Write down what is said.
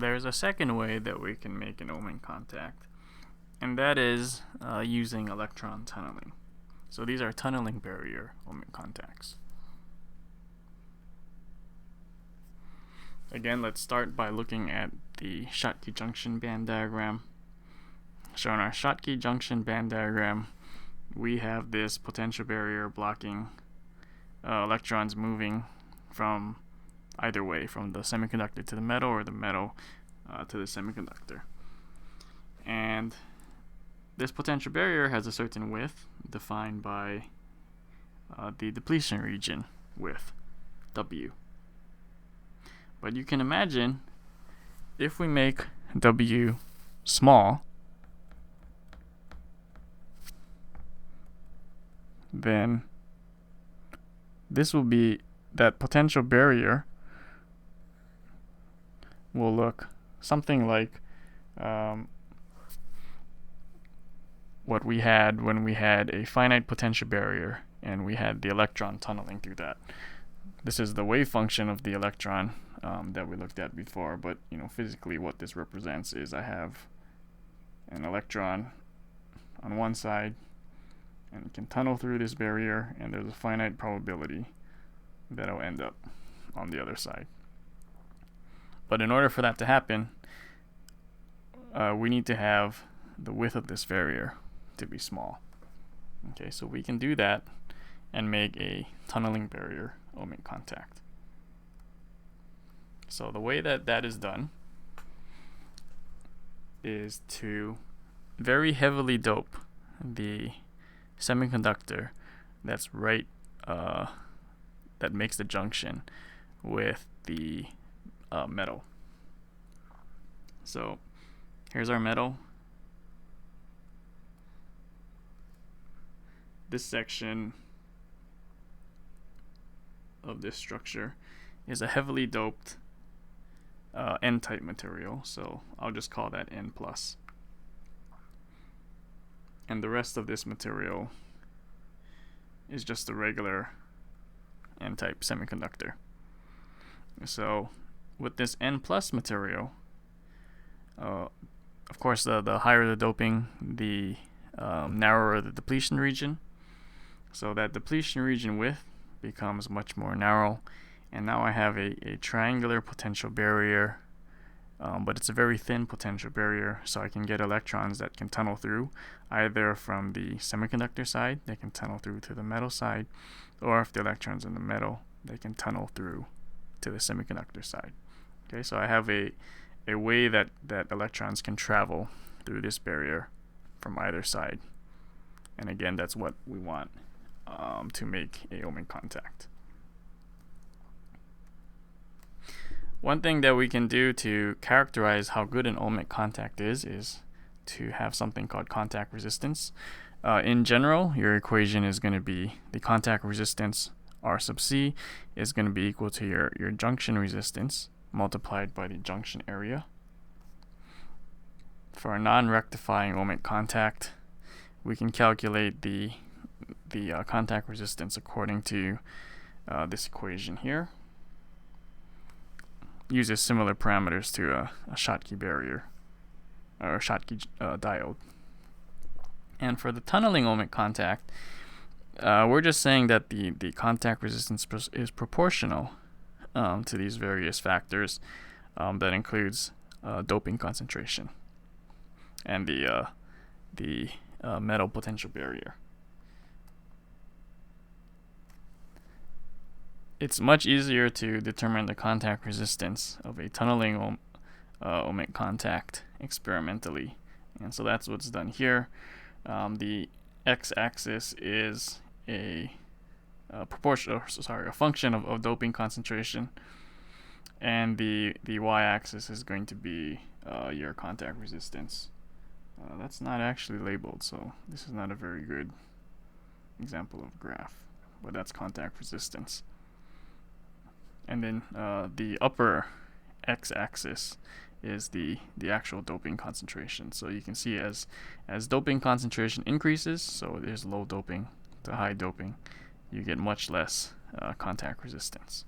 there's a second way that we can make an Ohmic contact, and that is using electron tunneling. So these are tunneling barrier Ohmic contacts. Again, let's start by looking at the Schottky junction band diagram. So in our Schottky junction band diagram, we have this potential barrier blocking electrons moving from either way, from the semiconductor to the metal or the metal to the semiconductor. And this potential barrier has a certain width defined by the depletion region width, W. But you can imagine if we make W small, then this will be, that potential barrier will look something like what we had when we had a finite potential barrier and we had the electron tunneling through that. This is the wave function of the electron that we looked at before, but physically what this represents is I have an electron on one side and it can tunnel through this barrier, and there's a finite probability that it'll end up on the other side. But in order for that to happen, we need to have the width of this barrier to be small. Okay, so we can do that and make a tunneling barrier Ohmic contact. So the way that that is done is to very heavily dope the semiconductor that's right that makes the junction with the metal. So here's our metal. This section of this structure is a heavily doped N-type material, so I'll just call that N+. And the rest of this material is just a regular N-type semiconductor. So with this N+ material, of course the higher the doping, the narrower the depletion region. So that depletion region width becomes much more narrow, and now I have a triangular potential barrier, but it's a very thin potential barrier, so I can get electrons that can tunnel through either from the semiconductor side, they can tunnel through to the metal side, or if the electrons in the metal, they can tunnel through to the semiconductor side. Okay, so I have a way that electrons can travel through this barrier from either side, and again, that's what we want to make a Ohmic contact. One thing that we can do to characterize how good an Ohmic contact is to have something called contact resistance. In general, your equation is going to be the contact resistance R sub C is going to be equal to your junction resistance multiplied by the junction area. For a non-rectifying Ohmic contact, we can calculate the contact resistance according to this equation here. Uses similar parameters to a Schottky barrier or a Schottky diode. And for the tunneling Ohmic contact, we're just saying that the contact resistance is proportional to these various factors. That includes doping concentration and the metal potential barrier. It's much easier to determine the contact resistance of a tunneling Ohmic contact experimentally, and so that's what's done here. The x-axis is a function of doping concentration, and the y-axis is going to be your contact resistance. That's not actually labeled, so this is not a very good example of graph, but that's contact resistance. And then the upper x-axis is the actual doping concentration. So you can see as doping concentration increases, so there's low doping to high doping, you get much less contact resistance.